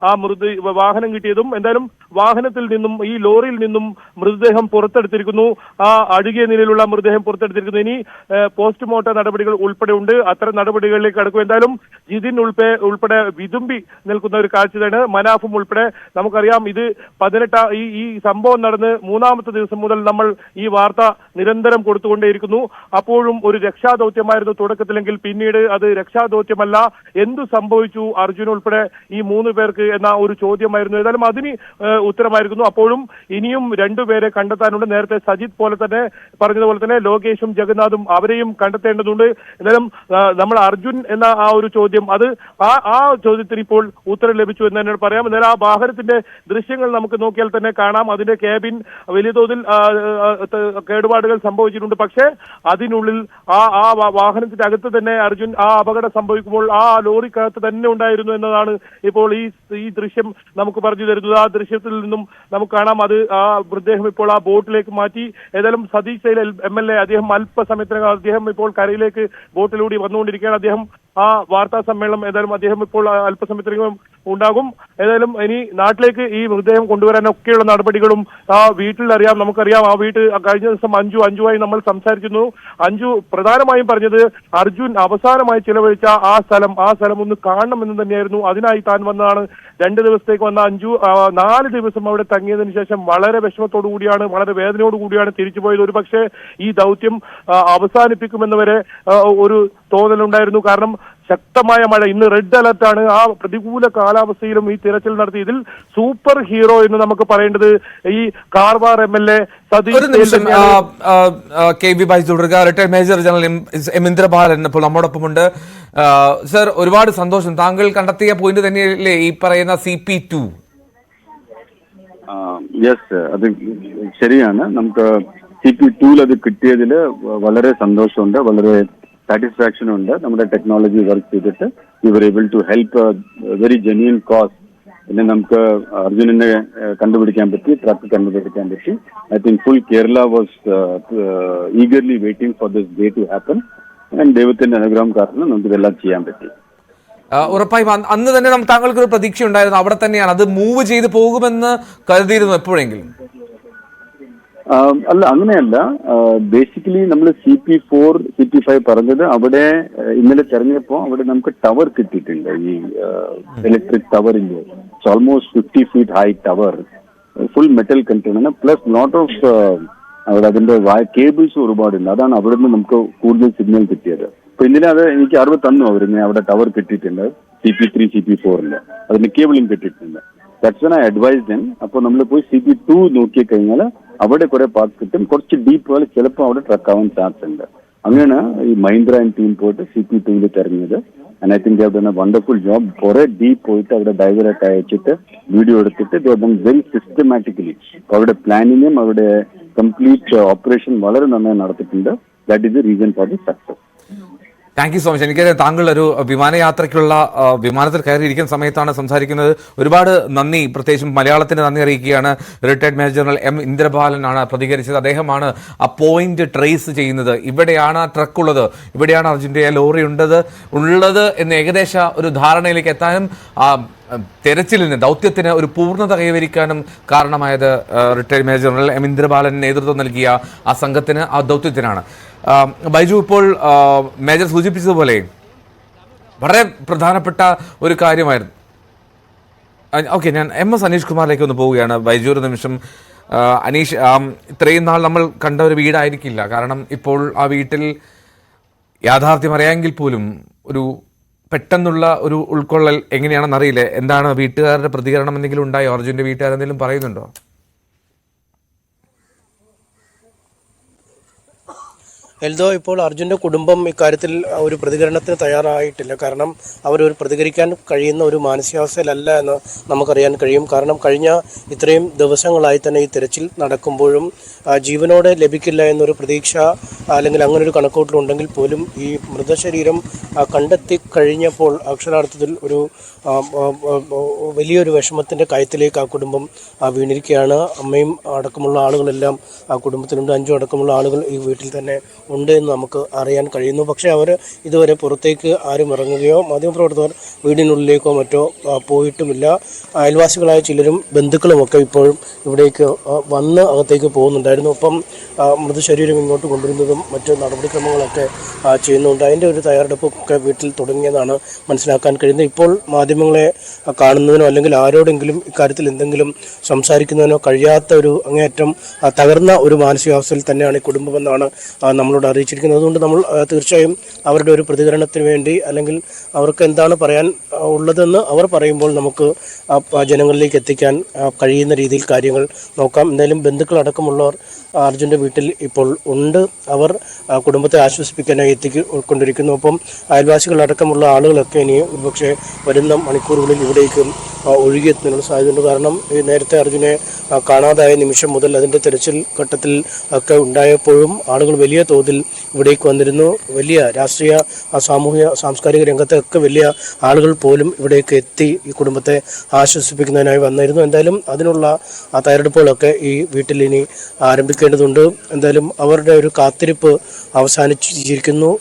ആ വാഹനം കിട്ടിയതും. എന്തായാലും വാഹനത്തിൽ നിന്നും ഈ ലോറിയിൽ നിന്നും മൃതദേഹം പുറത്തെടുത്തിരിക്കുന്നു. ആ അഴുകിയ നിലയിലുള്ള മൃതദേഹം പുറത്തെടുത്തിരിക്കുന്നു. ഇനി പോസ്റ്റ്മോർട്ടം നടപടികൾ ഉൾപ്പെടെ ഉണ്ട്. അത്തരം നടപടികളിലേക്ക് കടക്കും. എന്തായാലും ജിതിൻ ഉൾപ്പെടെ വിതുമ്പി നിൽക്കുന്ന ഒരു കാഴ്ചയാണ്. മനാഫും ഉൾപ്പെടെ നമുക്കറിയാം ഇത് 18 ഈ സംഭവം നടന്ന് 3ാമത്തെ ദിവസം മുതൽ നമ്മൾ ഈ വാർത്ത നിരന്തരം കൊടുത്തുകൊണ്ടേയിരിക്കുന്നു. അപ്പോഴും ഒരു രക്ഷാദൌത്യമായിരുന്നു തുടക്കത്തിലെങ്കിൽ പിന്നീട് അത് രക്ഷാദൌത്യമല്ല, എന്തു സംഭവിച്ചു അർജുൻ ഉൾപ്പെടെ ഈ 3 പേർക്ക് എന്ന ഒരു ചോദ്യമായിരുന്നു. ഏതായാലും അതിന് ഉത്തരമായിരിക്കുന്നു. അപ്പോഴും ഇനിയും 2 പേരെ കണ്ടെത്താനുണ്ട്. നേരത്തെ സജിത് പോലെ തന്നെ പറഞ്ഞതുപോലെ തന്നെ ലോകേഷും ജഗന്നാഥും അവരെയും കണ്ടെത്തേണ്ടതുണ്ട്. എന്തായാലും നമ്മൾ അർജുൻ എന്ന ആ ഒരു ചോദ്യം അത് ആ ചോദ്യത്തിന് ഇപ്പോൾ ഉത്തരം ലഭിച്ചു എന്ന് തന്നെ പറയാം. എന്നാലും ആ വാഹനത്തിന്റെ ദൃശ്യങ്ങൾ നമുക്ക് നോക്കിയാൽ തന്നെ കാണാം. അതിന്റെ ക്യാബിൻ വലിയ തോതിൽ കേടുപാടുകൾ സംഭവിച്ചിട്ടുണ്ട്. പക്ഷേ അതിനുള്ളിൽ ആ വാഹനത്തിന്റെ അകത്ത് തന്നെ അർജുൻ ആ അപകടം സംഭവിക്കുമ്പോൾ ആ ലോറിക്കകത്ത് തന്നെ ഉണ്ടായിരുന്നു എന്നതാണ് ഇപ്പോൾ ഈ ദൃശ്യം നമുക്ക് പറഞ്ഞു തരുന്നത്. ആ ദൃശ്യത്തിൽ നിന്നും നമുക്ക് കാണാം അത് ആ മൃതദേഹം ഇപ്പോൾ ആ ബോട്ടിലേക്ക് മാറ്റി. ഏതായാലും സതീഷ് സൈൽ MLA അദ്ദേഹം അല്പസമയത്തിനകം അദ്ദേഹം ഇപ്പോൾ കരയിലേക്ക് ബോട്ടിലൂടെ വന്നുകൊണ്ടിരിക്കുകയാണ്. അദ്ദേഹം ആ വാർത്താ സമ്മേളനം ഏതായാലും അദ്ദേഹം ഇപ്പോൾ അല്പസമയത്തിനകം ഉണ്ടാകും. ഏതായാലും ഇനി നാട്ടിലേക്ക് ഈ മൃതദേഹം കൊണ്ടുവരാനൊക്കെയുള്ള നടപടികളും ആ വീട്ടിൽ അറിയാം. നമുക്കറിയാം ആ വീട്ട് കഴിഞ്ഞ ദിവസം അഞ്ജുവായി നമ്മൾ സംസാരിക്കുന്നു. അഞ്ജു പ്രധാനമായും പറഞ്ഞത് അർജുൻ അവസാനമായി ചിലവഴിച്ച ആ സ്ഥലം ഒന്ന് കാണണമെന്ന് തന്നെയായിരുന്നു. അതിനായി താൻ വന്നതാണ്. 2 ദിവസത്തേക്ക് വന്ന അഞ്ജു 4 ദിവസം അവിടെ തങ്ങിയതിനു ശേഷം വളരെ വിഷമത്തോടു കൂടിയാണ്, വളരെ വേദനയോടു കൂടിയാണ് തിരിച്ചു പോയത്. ഒരു പക്ഷേ ഈ ദൗത്യം അവസാനിപ്പിക്കുമെന്ന് വരെ ഒരു തോന്നലുണ്ടായിരുന്നു. കാരണം ശക്തമായ മഴ, ഇന്ന് റെഡ് അലർട്ടാണ്. ആ പ്രതികൂല കാലാവസ്ഥയിലും ഈ തിരച്ചിൽ നടത്തി. ഇതിൽ സൂപ്പർ ഹീറോ എന്ന് നമുക്ക് പറയേണ്ടത് ഈ Karwar MLA Satish retired major general M Indrabalan ഇപ്പോൾ നമ്മോടൊപ്പമുണ്ട്. സർ, ഒരുപാട് സന്തോഷം. താങ്കൾ കണ്ടെത്തിയ പോയിന്റ് തന്നെയല്ലേ ഈ പറയുന്ന CP2? യെസ്, അത് ശരിയാണ്. നമുക്ക് CP2 അത് കിട്ടിയതിൽ വളരെ സന്തോഷമുണ്ട്, വളരെ സാറ്റിസ്ഫാക്ഷൻ ഉണ്ട്. നമ്മുടെ ടെക്നോളജി വർക്ക് ചെയ്തിട്ട് we were able to help very genuine cause. പിന്നെ നമുക്ക് അർജുനനെ കണ്ടുപിടിക്കാൻ പറ്റി, ട്രക്ക് കണ്ടുപിടിക്കാൻ പറ്റി. I think full Kerala was eagerly waiting for this day to happen. And ദൈവത്തിന്റെ അനുഗ്രഹം കാരണം നമുക്ക് ഇതെല്ലാം ചെയ്യാൻ പറ്റി. ഉറപ്പായും അന്ന് തന്നെ താങ്കൾക്ക് ഒരു പ്രതീക്ഷ ഉണ്ടായിരുന്നു അവിടെ തന്നെയാണ് അത് മൂവ് ചെയ്ത് പോകുമെന്ന് കരുതിയിരുന്നു എപ്പോഴെങ്കിലും? അല്ല, അങ്ങനെയല്ല. ബേസിക്കലി നമ്മൾ CP4 CP5 പറഞ്ഞത് അവിടെ ഇന്നലെ തെരഞ്ഞപ്പോൾ അവിടെ നമുക്ക് ടവർ കിട്ടിയിട്ടുണ്ട്. ഈ ഇലക്ട്രിക് ടവറിന്റെ almost 50 feet high tower, full metal container plus lot of അവിടെ അതിന്റെ കേബിൾസ് ഒരുപാടുണ്ട്. അതാണ് അവിടെ നിന്ന് നമുക്ക് കൂടുതൽ സിഗ്നൽ കിട്ടിയത്. അപ്പൊ ഇന്നലെ അത് എനിക്ക് അറിവ് തന്നു. അവരിങ്ങനെ അവിടെ ടവർ കിട്ടിയിട്ടുണ്ട് CP3 CP4 അതിന്റെ കേബിളും കിട്ടിയിട്ടുണ്ട്. That's when I advised them. അപ്പോൾ നമ്മൾ പോയി CP2 നോക്കി കഴിഞ്ഞാൽ അവിടെ കുറെ പാർട്സ് കിട്ടും. കുറച്ച് ഡീപ്പ് പോലെ ചിലപ്പോൾ അവിടെ ട്രക്ക് ആവാൻ ചാൻസ് ഉണ്ട്. അങ്ങനെയാണ് ഈ മഹീന്ദ്ര ആൻഡ് ടീം പോയിട്ട് CP2 തെരഞ്ഞത്. And I think they have wonderful job. കുറെ ഡീപ്പ് പോയിട്ട് അവിടെ ഡൈവറൊക്കെ അയച്ചിട്ട് വീഡിയോ എടുത്തിട്ട് ദേ ഹാവ് വെരി സിസ്റ്റമാറ്റിക്കലി അവരുടെ പ്ലാനിങ്ങും അവരുടെ കംപ്ലീറ്റ് ഓപ്പറേഷൻ വളരെ നന്നായി നടത്തിയിട്ടുണ്ട്. That is the reason for the success. Thank you so much. എനിക്ക് താങ്കൾ ഒരു വിമാനയാത്രയ്ക്കുള്ള വിമാനത്തിൽ കയറിയിരിക്കുന്ന സമയത്താണ് സംസാരിക്കുന്നത്. ഒരുപാട് നന്ദി. പ്രത്യേകിച്ചും മലയാളത്തിന് നന്ദി അറിയിക്കുകയാണ്. റിട്ടയർഡ് മേജർ ജനറൽ എം ഇന്ദ്രബാലനാണ് പ്രതികരിച്ചത്. അദ്ദേഹമാണ് ആ പോയിന്റ് ട്രേസ് ചെയ്യുന്നത്. ഇവിടെയാണ് ആ ട്രക്ക് ഉള്ളത്, ഇവിടെയാണ് അർജുൻ്റെ ലോറി ഉള്ളത് എന്ന് ഏകദേശ ഒരു ധാരണയിലേക്ക് എത്താനും തെരച്ചിലിന് ദൗത്യത്തിന് ഒരു പൂർണ്ണത കൈവരിക്കാനും കാരണമായത് retired major general M Indrabalan നേതൃത്വം നൽകിയ ആ സംഘത്തിന്, ആ ദൗത്യത്തിനാണ്. ബൈജു, ഇപ്പോൾ മേജർ സൂചിപ്പിച്ചതുപോലെ വളരെ പ്രധാനപ്പെട്ട ഒരു കാര്യമായിരുന്നു. ഓക്കെ, ഞാൻ MS അനീഷ് കുമാറിലേക്ക് ഒന്ന് പോവുകയാണ്. ബൈജു, ഒരു നിമിഷം. അനീഷ്, ഇത്രയും നാൾ നമ്മൾ കണ്ട ഒരു വീടായിരിക്കില്ല. കാരണം ഇപ്പോൾ ആ വീട്ടിൽ യാഥാർത്ഥ്യം അറിയാമെങ്കിൽ പോലും ഒരു പെട്ടെന്നുള്ള ഒരു ഉൾക്കൊള്ളൽ എങ്ങനെയാണെന്ന് അറിയില്ല. എന്താണ് വീട്ടുകാരുടെ പ്രതികരണം? എന്തെങ്കിലും ഉണ്ടായോ? അർജുൻ്റെ വീട്ടുകാരെന്തെങ്കിലും പറയുന്നുണ്ടോ? എൽദോ, ഇപ്പോൾ അർജുൻ്റെ കുടുംബം ഇക്കാര്യത്തിൽ ഒരു പ്രതികരണത്തിന് തയ്യാറായിട്ടില്ല. കാരണം അവരൊരു പ്രതികരിക്കാൻ കഴിയുന്ന ഒരു മാനസികാവസ്ഥയിലല്ല എന്ന് നമുക്കറിയാൻ കഴിയും. കാരണം കഴിഞ്ഞ ഇത്രയും ദിവസങ്ങളായി തന്നെ ഈ തിരച്ചിൽ നടക്കുമ്പോഴും ജീവനോടെ ലഭിക്കില്ല എന്നൊരു പ്രതീക്ഷ അല്ലെങ്കിൽ അങ്ങനൊരു കണക്കൂട്ടലുണ്ടെങ്കിൽ പോലും ഈ മൃതശരീരം കണ്ടെത്തി കഴിഞ്ഞപ്പോൾ അക്ഷരാർത്ഥത്തിൽ ഒരു വലിയൊരു വിഷമത്തിൻ്റെ കയത്തിലേക്ക് ആ കുടുംബം വീണിരിക്കുകയാണ്. അമ്മയും അടക്കമുള്ള ആളുകളെല്ലാം ആ കുടുംബത്തിലുണ്ട്. അഞ്ചു അടക്കമുള്ള ആളുകൾ ഈ വീട്ടിൽ തന്നെ ഉണ്ട് എന്ന് നമുക്ക് അറിയാൻ കഴിയുന്നു. പക്ഷേ അവർ ഇതുവരെ പുറത്തേക്ക് ആരും ഇറങ്ങുകയോ മാധ്യമപ്രവർത്തകർ വീടിനുള്ളിലേക്കോ മറ്റോ പോയിട്ടുമില്ല. അയൽവാസികളായ ചിലരും ബന്ധുക്കളുമൊക്കെ ഇപ്പോഴും ഇവിടേക്ക് വന്ന് അകത്തേക്ക് പോകുന്നുണ്ടായിരുന്നു. ഒപ്പം മൃതശരീരം ഇങ്ങോട്ട് കൊണ്ടുവരുന്നതും മറ്റ് നടപടിക്രമങ്ങളൊക്കെ ചെയ്യുന്നുണ്ട്. അതിൻ്റെ ഒരു തയ്യാറെടുപ്പൊക്കെ വീട്ടിൽ തുടങ്ങിയതാണ് മനസ്സിലാക്കാൻ കഴിയുന്നത്. ഇപ്പോൾ മാധ്യമങ്ങളെ കാണുന്നതിനോ അല്ലെങ്കിൽ ആരോടെങ്കിലും ഇക്കാര്യത്തിൽ എന്തെങ്കിലും സംസാരിക്കുന്നതിനോ കഴിയാത്ത ഒരു അങ്ങേയറ്റം തകർന്ന ഒരു മാനസികാവസ്ഥയിൽ തന്നെയാണ് ഈ കുടുംബമെന്നാണ് നമ്മളോട് അറിയിച്ചിരിക്കുന്നത്. അതുകൊണ്ട് നമ്മൾ തീർച്ചയായും അവരുടെ ഒരു പ്രതികരണത്തിന് വേണ്ടി അല്ലെങ്കിൽ അവർക്ക് എന്താണ് പറയാൻ ഉള്ളതെന്ന് അവർ പറയുമ്പോൾ നമുക്ക് ജനങ്ങളിലേക്ക് എത്തിക്കാൻ കഴിയുന്ന രീതിയിൽ കാര്യങ്ങൾ നോക്കാം. എന്തായാലും ബന്ധുക്കളടക്കമുള്ളവർ അർജുൻ്റെ വീട്ടിൽ ഇപ്പോൾ ഉണ്ട്. അവർ കുടുംബത്തെ ആശ്വസിപ്പിക്കാനായി എത്തിക്കൊണ്ടിരിക്കുന്നു. ഒപ്പം അയൽവാസികളടക്കമുള്ള ആളുകളൊക്കെ ഇനി ഒരുപക്ഷെ വരുന്ന മണിക്കൂറുകളിൽ ഇവിടേക്ക് ഒഴുകിയെത്തുന്നതിനുള്ള സാധ്യതയുണ്ട്. കാരണം നേരത്തെ അർജുനെ കാണാതായ നിമിഷം മുതൽ അതിൻ്റെ തെരച്ചിൽ ഘട്ടത്തിൽ ഒക്കെ ഉണ്ടായപ്പോഴും ആളുകൾ വലിയ തോതിൽ ഇവിടേക്ക് വന്നിരുന്നു. വലിയ രാഷ്ട്രീയ സാമൂഹിക സാംസ്കാരിക രംഗത്തൊക്കെ വലിയ ആളുകൾ പോലും ഇവിടേക്ക് എത്തി ഈ കുടുംബത്തെ ആശ്വസിപ്പിക്കുന്നതിനായി വന്നിരുന്നു. എന്തായാലും അതിനുള്ള തയ്യാറെടുപ്പുകളൊക്കെ ഈ വീട്ടിൽ ഇനി ആരംഭിക്കേണ്ടതുണ്ട്. എന്തായാലും അവരുടെ ഒരു കാത്തിരിപ്പ് അവസാനിച്ചിരിക്കുന്നു.